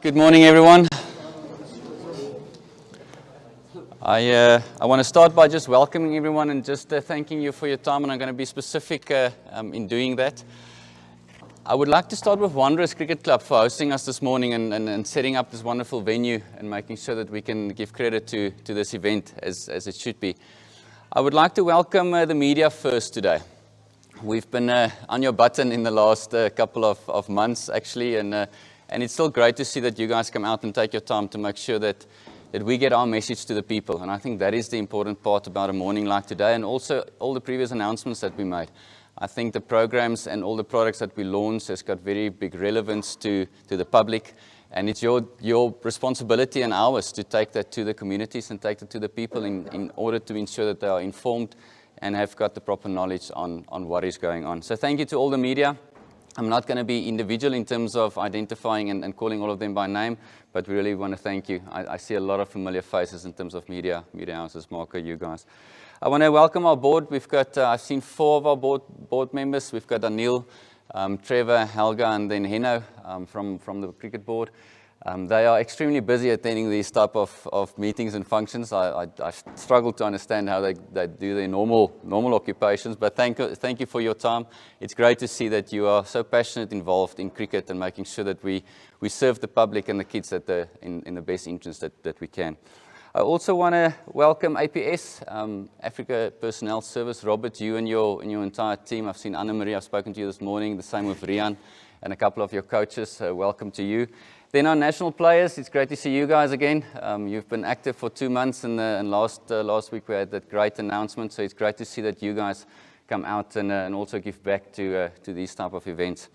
Good morning, everyone. I want to start by just welcoming everyone and just thanking you for your time, and I'm going to be specific in doing that. I would like to start with Wanderers Cricket Club for hosting us this morning and setting up this wonderful venue and making sure that we can give credit to this event as it should be. I would like to welcome the media first today. We've been on your button in the last couple of months, actually, and it's still great to see that you guys come out and take your time to make sure that we get our message to the people. And I think that is the important part about a morning like today, and also all the previous announcements that we made. I think the programs and all the products that we launched has got very big relevance to the public, and it's your responsibility and ours to take that to the communities and take that to the people in order to ensure that they are informed and have got the proper knowledge on what is going on. So thank you to all the media. I'm not going to be individual in terms of identifying and calling all of them by name, but we really want to thank you. I see a lot of familiar faces in terms of media houses, Marco, you guys. I want to welcome our board. We've got, I've seen 4 of our board members. We've got Anil, Trevor, Helga, and then Heno from the cricket board. They are extremely busy attending these type of meetings and functions. I struggle to understand how they do their normal occupations, but thank you for your time. It's great to see that you are so passionate, involved in cricket and making sure that we serve the public and the kids in the best interest that we can. I also want to welcome APS, Africa Personnel Service. Robert, you and your entire team. I've seen Anna Marie, I've spoken to you this morning, the same with Rian and a couple of your coaches. Welcome to you. Then our national players, it's great to see you guys again. You've been active for 2 months, and last week we had that great announcement, so it's great to see that you guys come out and also give back to these type of events.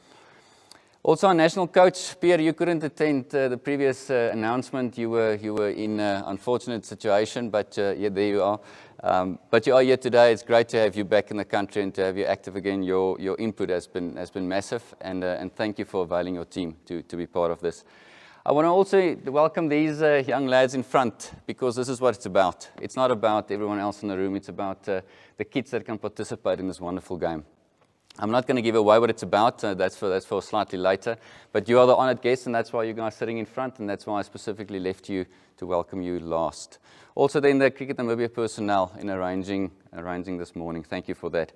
Also, our national coach, Pierre, you couldn't attend the previous announcement. You were in an unfortunate situation, but yeah, there you are. But you are here today. It's great to have you back in the country and to have you active again. Your input has been massive, and thank you for availing your team to be part of this. I want to also welcome these young lads in front, because this is what it's about. It's not about everyone else in the room. It's about the kids that can participate in this wonderful game. I'm not going to give away what it's about. That's for slightly later. But you are the honored guests, and that's why you guys are sitting in front, and that's why I specifically left you to welcome you last. Also, then the Cricket Namibia personnel in arranging this morning. Thank you for that.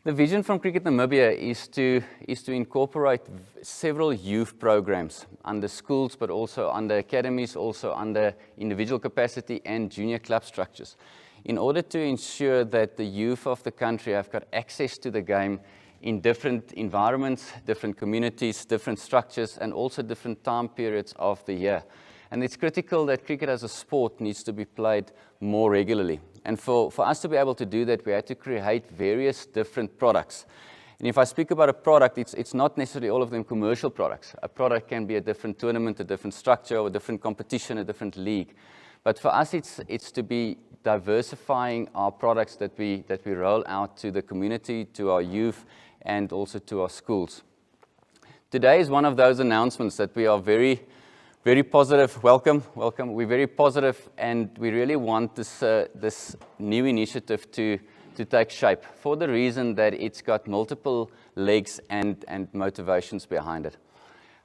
The vision from Cricket Namibia is to incorporate several youth programs under schools, but also under academies, also under individual capacity and junior club structures, in order to ensure that the youth of the country have got access to the game in different environments, different communities, different structures, and also different time periods of the year. And it's critical that cricket as a sport needs to be played more regularly. And for us to be able to do that, we had to create various different products. And if I speak about a product, it's not necessarily all of them commercial products. A product can be a different tournament, a different structure, or a different competition, a different league. But for us, it's to be diversifying our products that we roll out to the community, to our youth, and also to our schools. Today is one of those announcements that we are very positive. Welcome. We're very positive, and we really want this new initiative to take shape, for the reason that it's got multiple legs and motivations behind it.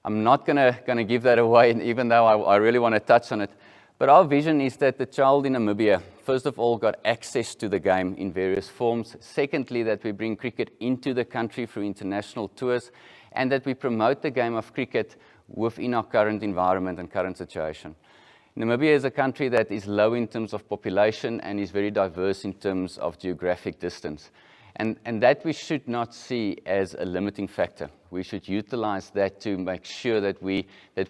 I'm not gonna give that away, even though I really want to touch on it. But our vision is that the child in Namibia, first of all, got access to the game in various forms. Secondly, that we bring cricket into the country through international tours, and that we promote the game of cricket within our current environment and current situation. Namibia is a country that is low in terms of population and is very diverse in terms of geographic distance. And that we should not see as a limiting factor. We should utilize that to make sure that we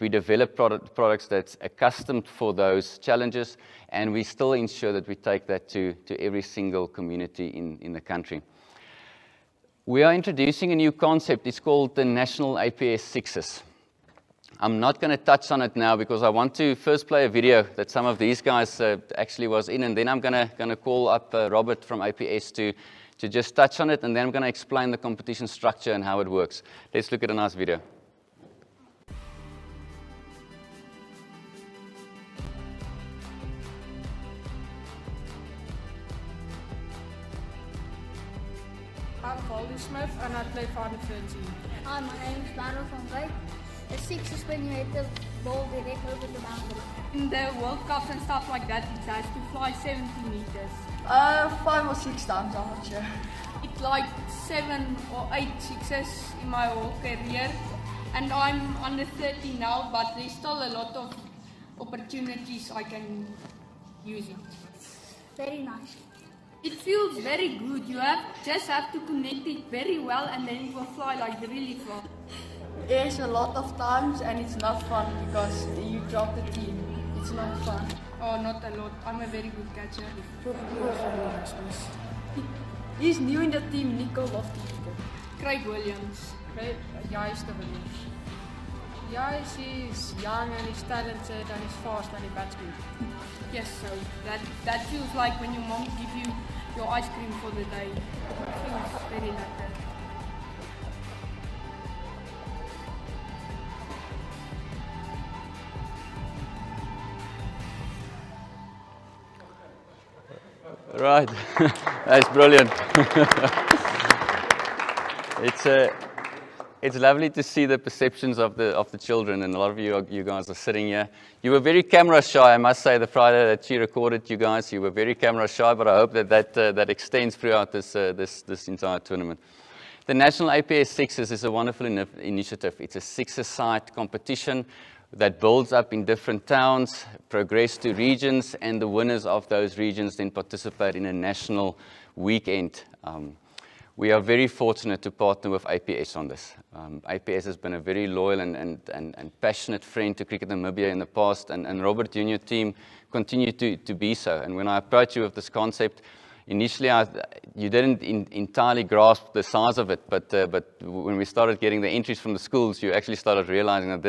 develop products that's accustomed for those challenges, and we still ensure that we take that to every single community in the country. We are introducing a new concept. It's called the National APS Sixes. I'm not going to touch on it now because I want to first play a video that some of these guys actually was in, and then I'm going to call up Robert from APS to just touch on it, and then I'm going to explain the competition structure and how it works. Let's look at a nice video. I'm Voldy Smith and I play for the 13. Hi, my name is Manuel van Dijk. A six is when you hit the ball direct over the boundary. In the World Cups and stuff like that, it has to fly 70 meters. 5 or 6 times, I'm not sure. It's like 7 or 8 sixes in my whole career. And I'm under 30 now, but there's still a lot of opportunities I can use it. Very nice. It feels very good. You just have to connect it very well and then it will fly like really far. There's a lot of times and it's not fun because you drop the team. It's not fun. Oh, not a lot. I'm a very good catcher. He's new in the team, Nico Lofty. Craig Williams. Juist de Williams. Juist, he's young and he's talented and he's fast and he bats good. Yes, so that feels like when your mom gives you your ice cream for the day. It feels very like that. Right, that's brilliant. It's lovely to see the perceptions of the children, and a lot of you guys are sitting here. You were very camera shy, I must say. The Friday that she recorded you guys, you were very camera shy, but I hope that extends throughout this entire tournament. The National APS Sixes is a wonderful initiative. It's a six-a-side competition that builds up in different towns, progress to regions, and the winners of those regions then participate in a national weekend. We are very fortunate to partner with APS on this. APS has been a very loyal and passionate friend to Cricket Namibia in the past, and Robert Junior team continue to be so. And when I approached you with this concept, initially you didn't entirely grasp the size of it, but when we started getting the entries from the schools, you actually started realizing that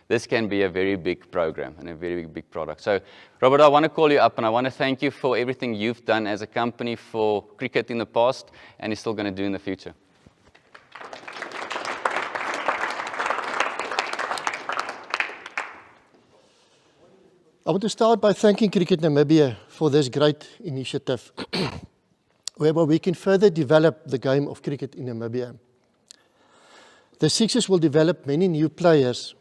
this can be a very big program and a very big product. So, Robert, I want to call you up and I want to thank you for everything you've done as a company for cricket in the past and you're still going to do in the future. I want to start by thanking Cricket Namibia for this great initiative, whereby we can further develop the game of cricket in Namibia. The Sixes will develop many new players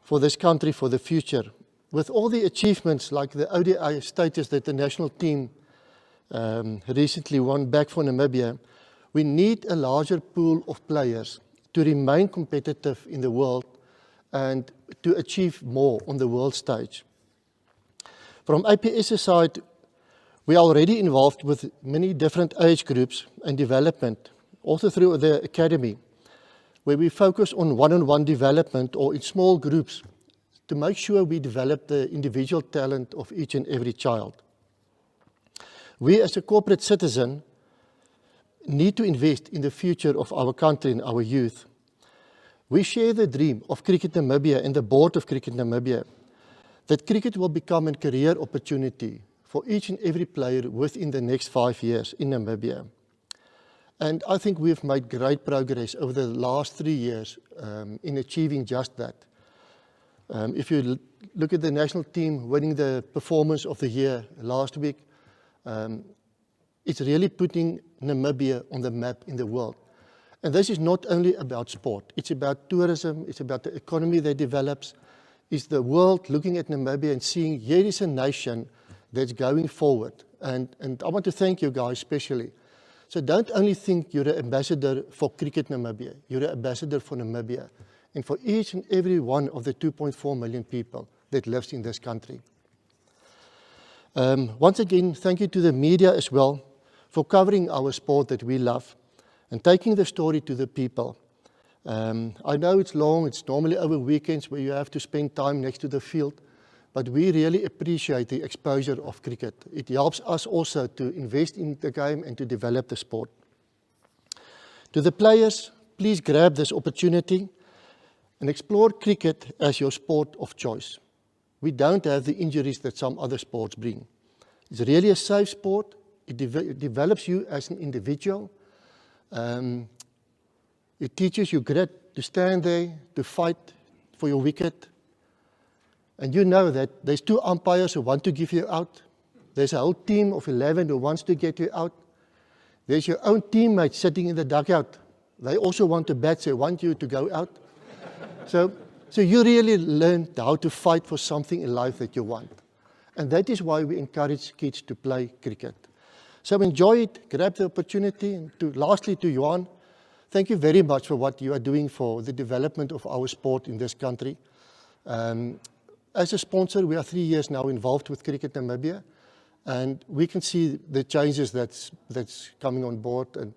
for this country for the future. With all the achievements like the ODI status that the national team recently won back for Namibia, we need a larger pool of players to remain competitive in the world and to achieve more on the world stage. From APS's side, we are already involved with many different age groups and development, also through the academy, where we focus on one-on-one development or in small groups to make sure we develop the individual talent of each and every child. We as a corporate citizen need to invest in the future of our country and our youth. We share the dream of Cricket Namibia and the board of Cricket Namibia that cricket will become a career opportunity for each and every player within the next 5 years in Namibia. And I think we've made great progress over the last 3 years in achieving just that. If you look at the national team winning the performance of the year last week, it's really putting Namibia on the map in the world. And this is not only about sport, it's about tourism, it's about the economy that develops. Is the world looking at Namibia and seeing here is a nation that's going forward. And I want to thank you guys especially. So don't only think you're an ambassador for Cricket Namibia, you're an ambassador for Namibia and for each and every one of the 2.4 million people that lives in this country. Once again, thank you to the media as well for covering our sport that we love and taking the story to the people. I know it's long, it's normally over weekends where you have to spend time next to the field, but we really appreciate the exposure of cricket. It helps us also to invest in the game and to develop the sport. To the players, please grab this opportunity and explore cricket as your sport of choice. We don't have the injuries that some other sports bring. It's really a safe sport. It develops you as an individual. It teaches you grit to stand there, to fight for your wicket. And you know that there's 2 umpires who want to give you out. There's a whole team of 11 who wants to get you out. There's your own teammates sitting in the dugout. They also want to bat, so they want you to go out. So So you really learned how to fight for something in life that you want. And that is why we encourage kids to play cricket. So enjoy it, grab the opportunity. And lastly, to Johan, thank you very much for what you are doing for the development of our sport in this country. As a sponsor, we are 3 years now involved with Cricket Namibia, and we can see the changes that's coming on board. And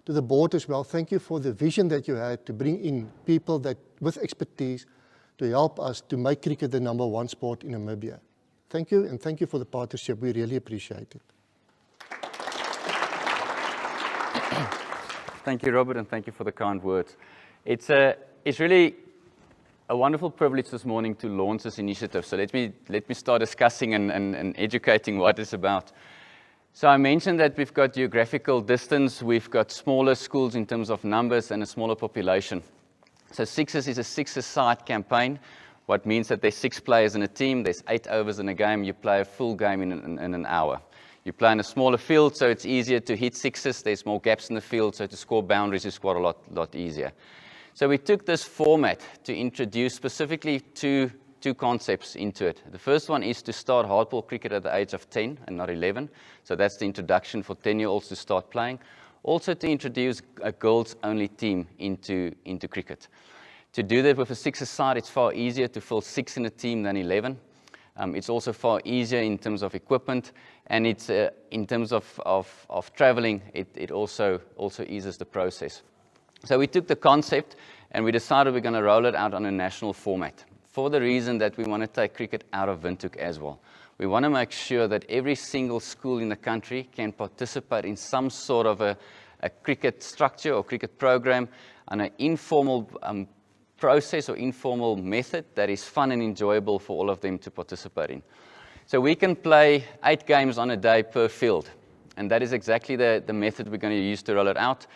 to the board as well, thank you for the vision that you had to bring in people that with expertise to help us to make cricket the #1 sport in Namibia. Thank you, and thank you for the partnership. We really appreciate it. Thank you, Robert, and thank you for the kind words. It's really a wonderful privilege this morning to launch this initiative. So let me start discussing and educating what it's about. So I mentioned that we've got geographical distance, we've got smaller schools in terms of numbers and a smaller population. So Sixes is a six-a-side campaign, what means that there's 6 players in a team, there's 8 overs in a game, you play a full game in an hour. You play in a smaller field, so it's easier to hit sixes, there's more gaps in the field, so to score boundaries is quite a lot easier. So we took this format to introduce specifically two concepts into it. The first one is to start hardball cricket at the age of 10 and not 11. So that's the introduction for 10-year-olds to start playing. Also to introduce a girls-only team into cricket. To do that with a six-a-side, it's far easier to fill 6 in a team than 11. It's also far easier in terms of equipment, and it's in terms of traveling, it also eases the process. So we took the concept and we decided we're going to roll it out on a national format for the reason that we want to take cricket out of Windhoek as well. We want to make sure that every single school in the country can participate in some sort of a cricket structure or cricket program on an informal process or informal method that is fun and enjoyable for all of them to participate in. So we can play 8 games on a day per field, and that is exactly the method we're going to use to roll it out.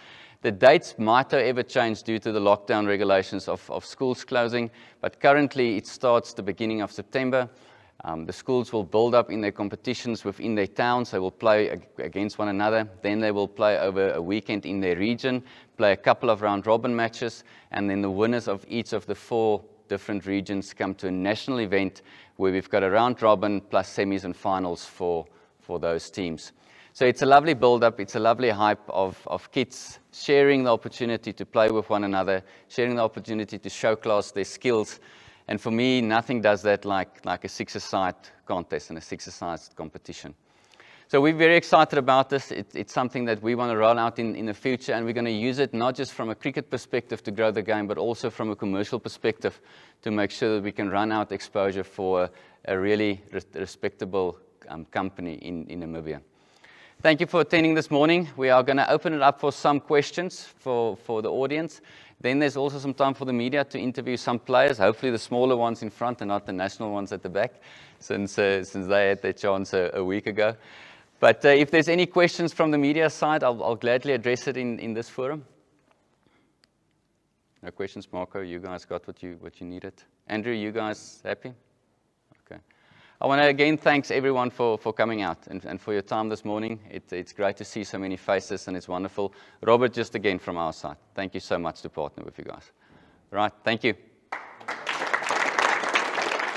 The dates might however change due to the lockdown regulations of schools closing, but currently it starts the beginning of September. The schools will build up in their competitions within their towns. They will play against one another. Then they will play over a weekend in their region, play a couple of round-robin matches, and then the winners of each of the 4 different regions come to a national event where we've got a round-robin plus semis and finals for those teams. So it's a lovely build-up, it's a lovely hype of kids sharing the opportunity to play with one another, sharing the opportunity to showcase their skills. And for me, nothing does that like a six-a-side contest and a six-a-side competition. So we're very excited about this. It's something that we want to roll out in the future, and we're going to use it not just from a cricket perspective to grow the game, but also from a commercial perspective to make sure that we can run out exposure for a really respectable company in Namibia. Thank you for attending this morning. We are going to open it up for some questions for the audience. Then there's also some time for the media to interview some players, hopefully the smaller ones in front and not the national ones at the back, since they had their chance a week ago. But if there's any questions from the media side, I'll gladly address it in this forum. No questions, Marco? You guys got what you needed? Andrew, you guys happy? Okay. I want to again thank everyone for coming out and for your time this morning. It's great to see so many faces, and it's wonderful. Robert, just again from our side, thank you so much to partner with you guys. Right, thank you.